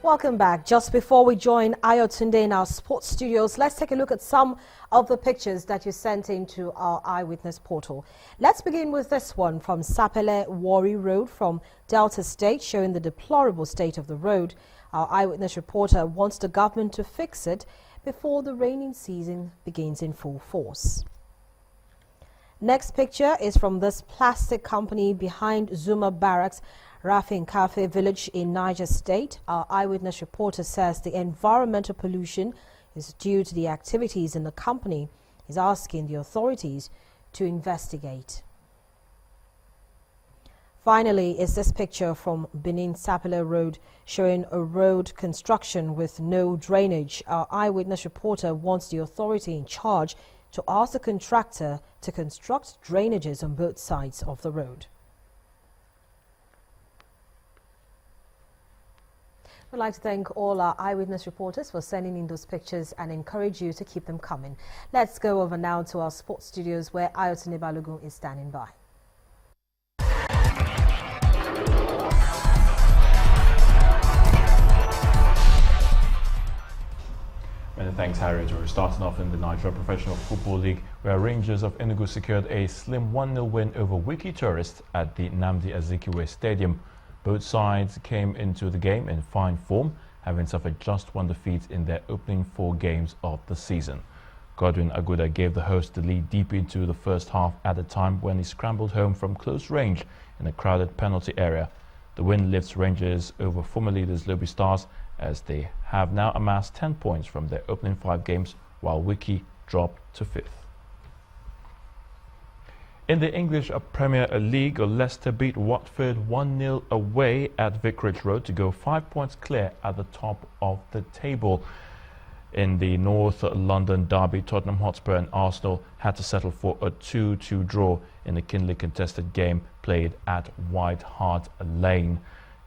Welcome back. Just before we join Ayotunde in our sports studios, let's take a look at some of the pictures that you sent into our eyewitness portal. Let's begin with this one from Sapele Warri Road from Delta State, showing the deplorable state of the road. Our eyewitness reporter wants the government to fix it before the raining season begins in full force. Next picture is from this plastic company behind Zuma Barracks, Rafin Cafe village in Niger State. Our eyewitness reporter says the environmental pollution is due to the activities in the company. He's asking the authorities to investigate. Finally, is this picture from Benin Sapele Road showing a road construction with no drainage. Our eyewitness reporter wants the authority in charge to ask the contractor to construct drainages on both sides of the road. I'd like to thank all our eyewitness reporters for sending in those pictures and encourage you to keep them coming. Let's go over now to our sports studios where Ayotunde Balogun is standing by. Many thanks, Harriet. We're starting off in the Nigeria Professional Football League, where Rangers of Enugu secured a slim 1-0 win over Wikki Tourists at the Nnamdi Azikiwe Stadium. Both sides came into the game in fine form, having suffered just one defeat in their opening 4 games of the season. Godwin Aguda gave the host the lead deep into the first half at a time when he scrambled home from close range in a crowded penalty area. The win lifts Rangers over former leaders Lobby Stars, as they have now amassed 10 points from their opening 5 games, while Wikki dropped to 5th. In the English Premier League, Leicester beat Watford 1-0 away at Vicarage Road to go 5 points clear at the top of the table. In the North London derby, Tottenham Hotspur and Arsenal had to settle for a 2-2 draw in a keenly contested game played at White Hart Lane.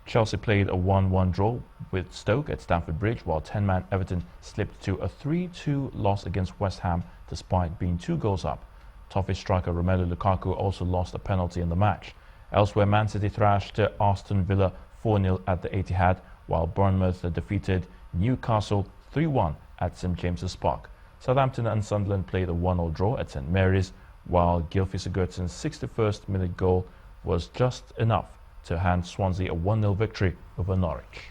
Chelsea played a 1-1 draw with Stoke at Stamford Bridge, while 10-man Everton slipped to a 3-2 loss against West Ham despite being 2 goals up. Toffee striker Romelu Lukaku also lost a penalty in the match. Elsewhere, Man City thrashed Aston Villa 4-0 at the Etihad, while Bournemouth defeated Newcastle 3-1 at St James's Park. Southampton and Sunderland played a 1-1 draw at St Mary's, while Gylfi Sigurdsson's 61st minute goal was just enough to hand Swansea a 1-0 victory over Norwich.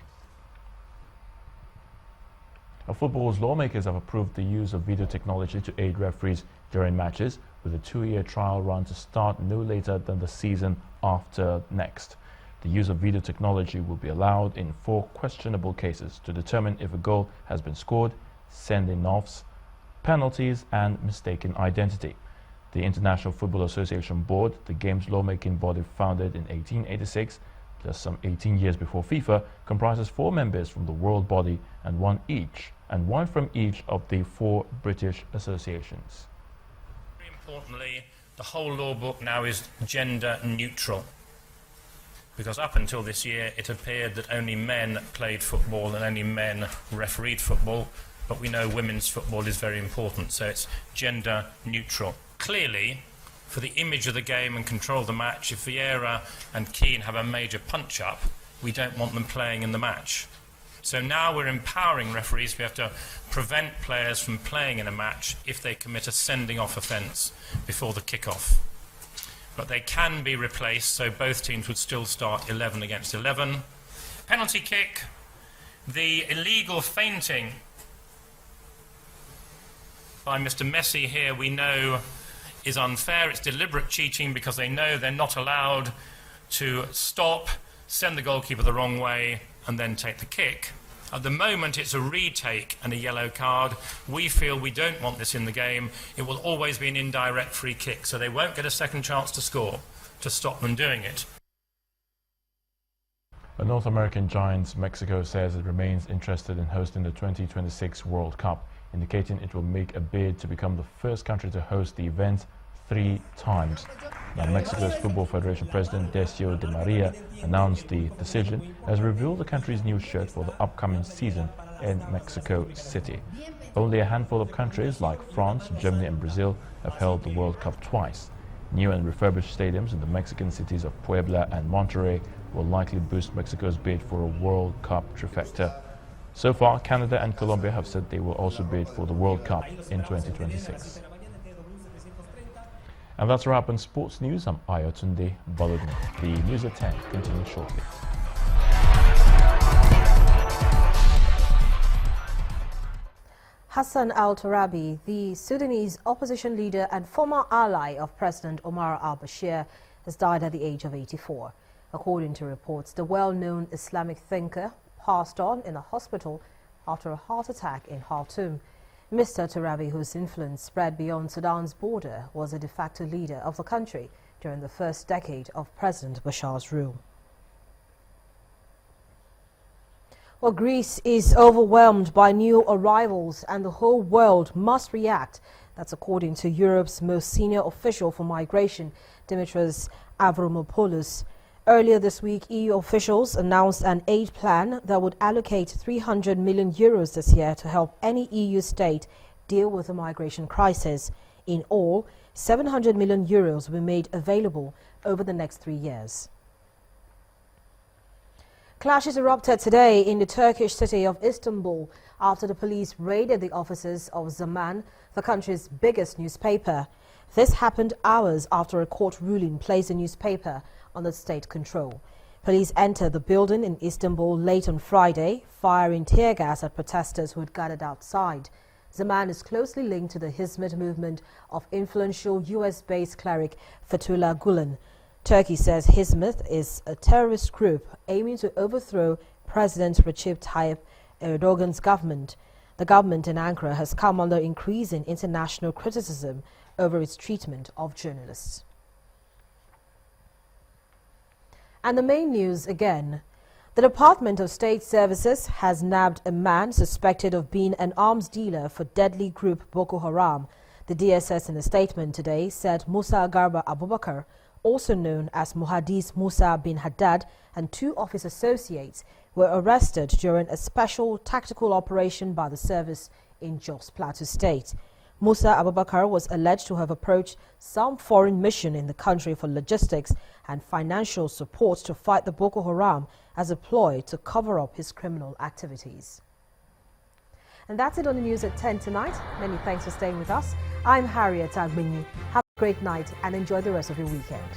Football's lawmakers have approved the use of video technology to aid referees during matches, with a 2-year trial run to start no later than the season after next. The use of video technology will be allowed in 4 questionable cases to determine if a goal has been scored, sending-offs, penalties and mistaken identity. The International Football Association Board, the game's lawmaking body founded in 1886, just some 18 years before FIFA, comprises 4 members from the world body and one from each of the 4 British associations. Very importantly, the whole law book now is gender neutral, because up until this year it appeared that only men played football and only men refereed football, but we know women's football is very important, so it's gender neutral. Clearly, for the image of the game and control of the match, if Vieira and Keane have a major punch-up, we don't want them playing in the match. So now we're empowering referees. We have to prevent players from playing in a match if they commit a sending-off offence before the kick-off. But they can be replaced, so both teams would still start 11 against 11. Penalty kick, the illegal feinting by Mr. Messi here, we know is unfair. It's deliberate cheating because they know they're not allowed to stop, send the goalkeeper the wrong way and then take the kick. At the moment it's a retake and a yellow card. We feel we don't want this in the game. It will always be an indirect free kick, so they won't get a second chance to score to stop them doing it. The North American giant Mexico says it remains interested in hosting the 2026 World Cup, indicating it will make a bid to become the first country to host the event 3 times. Now, Mexico's Football Federation President Decio de Maria announced the decision as revealed the country's new shirt for the upcoming season in Mexico City. Only a handful of countries like France, Germany and Brazil have held the World Cup twice. New and refurbished stadiums in the Mexican cities of Puebla and Monterrey will likely boost Mexico's bid for a World Cup trifecta. So far, Canada and Colombia have said they will also bid for the World Cup in 2026. And that's a wrap on sports news. I'm Ayotunde Balodun. The news at 10 continues shortly. Hassan al-Turabi, the Sudanese opposition leader and former ally of President Omar al-Bashir, has died at the age of 84. According to reports, the well-known Islamic thinker passed on in a hospital after a heart attack in Khartoum. Mr. Turabi, whose influence spread beyond Sudan's border, was a de facto leader of the country during the first decade of President Bashar's rule. Well, Greece is overwhelmed by new arrivals and the whole world must react. That's according to Europe's most senior official for migration, Dimitris Avramopoulos. Earlier this week, EU officials announced an aid plan that would allocate 300 million euros this year to help any EU state deal with the migration crisis. In all, 700 million euros will be made available over the next 3 years. Clashes erupted today in the Turkish city of Istanbul after the police raided the offices of Zaman, the country's biggest newspaper. This happened hours after a court ruling placed the newspaper under state control. Police entered the building in Istanbul late on Friday, firing tear gas at protesters who had gathered outside. Zaman is closely linked to the Hizmet movement of influential US-based cleric Fethullah Gulen. Turkey says Hizmet is a terrorist group aiming to overthrow President Recep Tayyip Erdogan's government. The government in Ankara has come under increasing international criticism over its treatment of journalists. And the main news again. The Department of State Services has nabbed a man suspected of being an arms dealer for deadly group Boko Haram. The DSS in a statement today said Musa Garba Abubakar, also known as Muhadis Musa bin Haddad, and 2 of his associates were arrested during a special tactical operation by the service in Jos Plateau State. Musa Abubakar was alleged to have approached some foreign mission in the country for logistics and financial support to fight the Boko Haram as a ploy to cover up his criminal activities. And that's it on the news at 10 tonight. Many thanks for staying with us. I'm Harriet Agbinyi. Have a great night and enjoy the rest of your weekend.